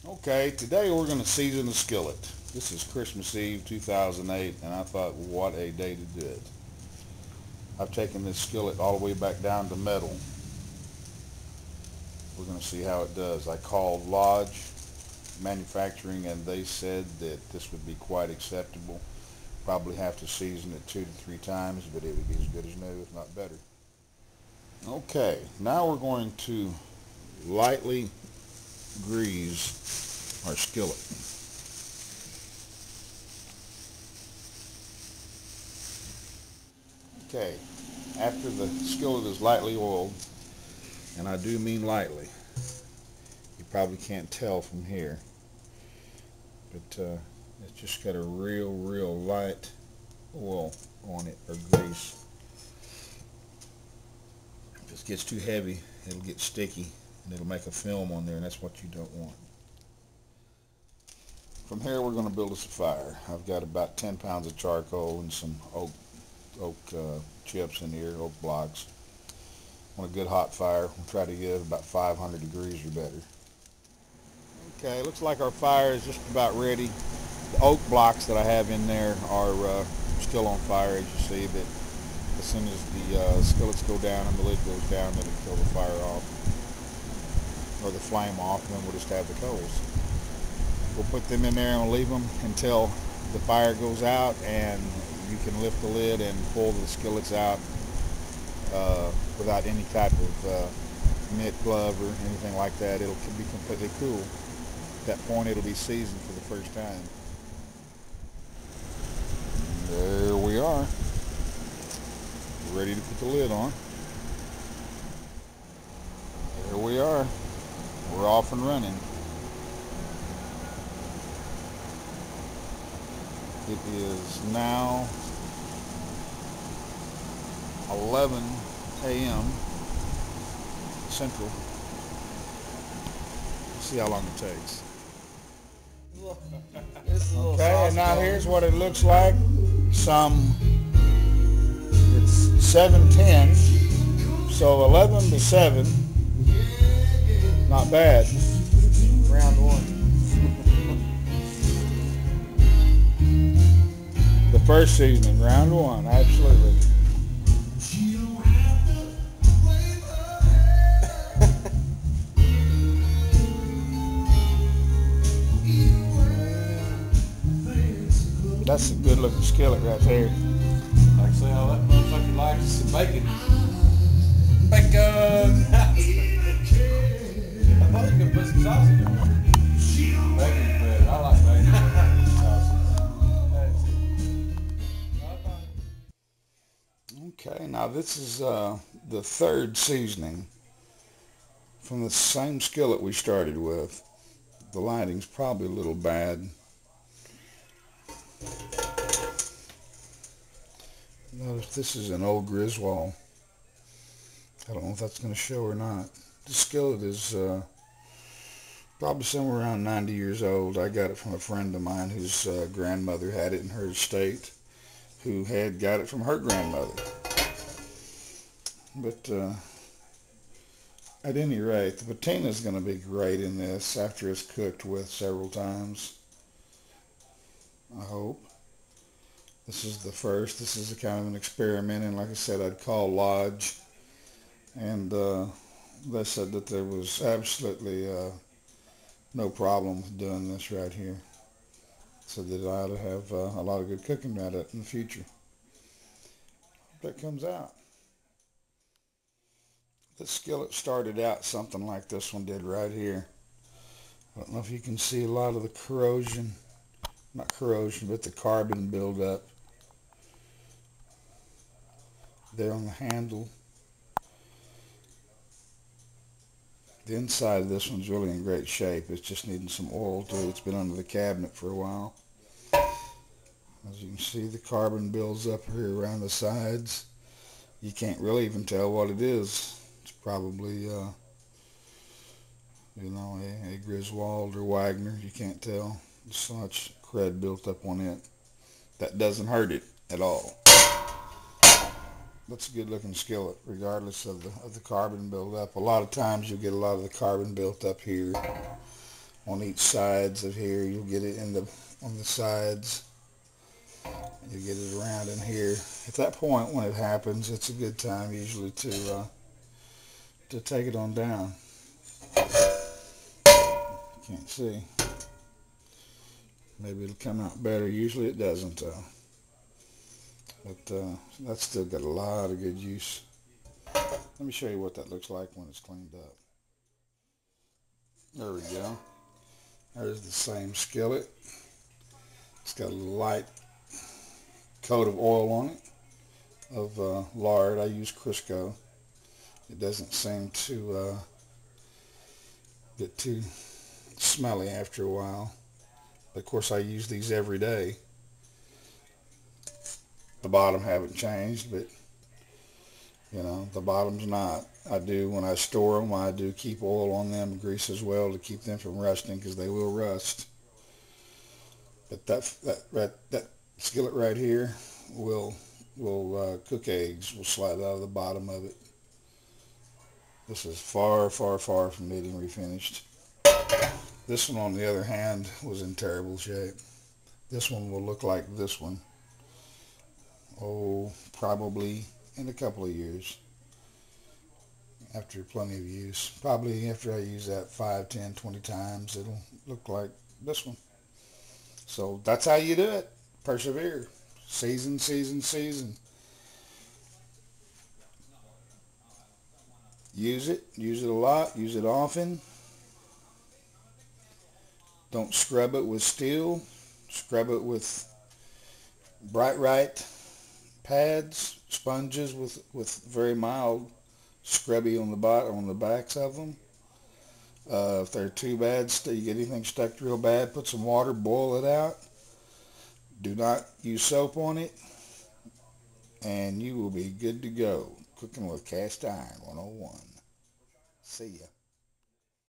Okay, today we're going to season the skillet. This is Christmas Eve 2008, and I thought, what a day to do it. I've taken this skillet all the way back down to metal. We're going to see how it does. I called Lodge Manufacturing, and they said that this would be quite acceptable. Probably have to season it 2 to 3 times, but it would be as good as new, if not better. Okay, now we're going to lightly grease our skillet. Okay, after the skillet is lightly oiled, and I do mean lightly, you probably can't tell from here, but it's just got a real light oil on it, or grease. If this gets too heavy, it'll get sticky and it'll make a film on there, and that's what you don't want. From here we're going to build us a fire. I've got about 10 pounds of charcoal and some oak chips in here, oak blocks. On a good hot fire, we'll try to get about 500 degrees or better. Okay, looks like our fire is just about ready. The oak blocks that I have in there are still on fire, as you see, but as soon as the skillets go down and the lid goes down, then it'll kill the fire off, or the flame off, and then we'll just have the coals. We'll put them in there and we'll leave them until the fire goes out, and you can lift the lid and pull the skillets out without any type of mitt, glove, or anything like that. It'll be completely cool. At that point, it'll be seasoned for the first time. There we are. We're ready to put the lid on. There we are. We're off and running. It is now 11 a.m. Central. Let's see how long it takes. Okay, and now here's what it looks like. It's 7:10, so 11 to 7. Not bad. Round one. The first seasoning, round one, absolutely. That's a good looking skillet right there. Like I say, all that motherfucker likes is some bacon. Bacon! I thought you could put some sausage on it. Bacon's better. I like bacon. Okay, now this is the third seasoning from the same skillet we started with. The lighting's probably a little bad. Notice this is an old Griswold. I don't know if that's going to show or not. The skillet is probably somewhere around 90 years old. I got it from a friend of mine whose grandmother had it in her estate, who had got it from her grandmother. But at any rate, the patina is going to be great in this after it's cooked with several times, I hope. This is the first. This is a kind of an experiment, and like I said, I'd call Lodge, and they said that there was absolutely no problem with doing this right here. So that I ought to have a lot of good cooking at it in the future. Hope that comes out. This skillet started out something like this one did right here. I don't know if you can see a lot of the corrosion, not corrosion, but the carbon buildup there on the handle. The inside of this one's really in great shape. It's just needing some oil to it. It's been under the cabinet for a while. As you can see, the carbon builds up here around the sides. You can't really even tell what it is. It's probably you know, a Griswold or Wagner. You can't tell. There's so much crud built up on it. That doesn't hurt it at all. That's a good looking skillet, regardless of the carbon buildup. A lot of times you'll get a lot of the carbon built up here on each sides of here. You'll get it on the sides. You get it around in here. At that point, when it happens, it's a good time usually to take it on down. Can't see. Maybe it'll come out better. Usually it doesn't though. But that's still got a lot of good use. Let me show you what that looks like when it's cleaned up. There we go. There's the same skillet. It's got a light coat of oil on it, of lard. I use Crisco. It doesn't seem to get too smelly after a while. But of course I use these every day. The bottom haven't changed, but you know, the bottom's not. I do, when I store them, I do keep oil on them, grease as well, to keep them from rusting, because they will rust. But that skillet right here will cook eggs. Will slide out of the bottom of it. This is far, far, far from being refinished. This one, on the other hand, was in terrible shape. This one will look like this one. Oh, probably in a couple of years. After plenty of use. Probably after I use that 5, 10, 20 times, it'll look like this one. So that's how you do it. Persevere. Season, season, season. Use it. Use it a lot. Use it often. Don't scrub it with steel. Scrub it with bright pads, sponges with very mild scrubby on the bottom, on the backs of them. If they're too bad, you get anything stuck real bad, put some water, boil it out. Do not use soap on it, and you will be good to go. Cooking with Cast Iron 101. See ya.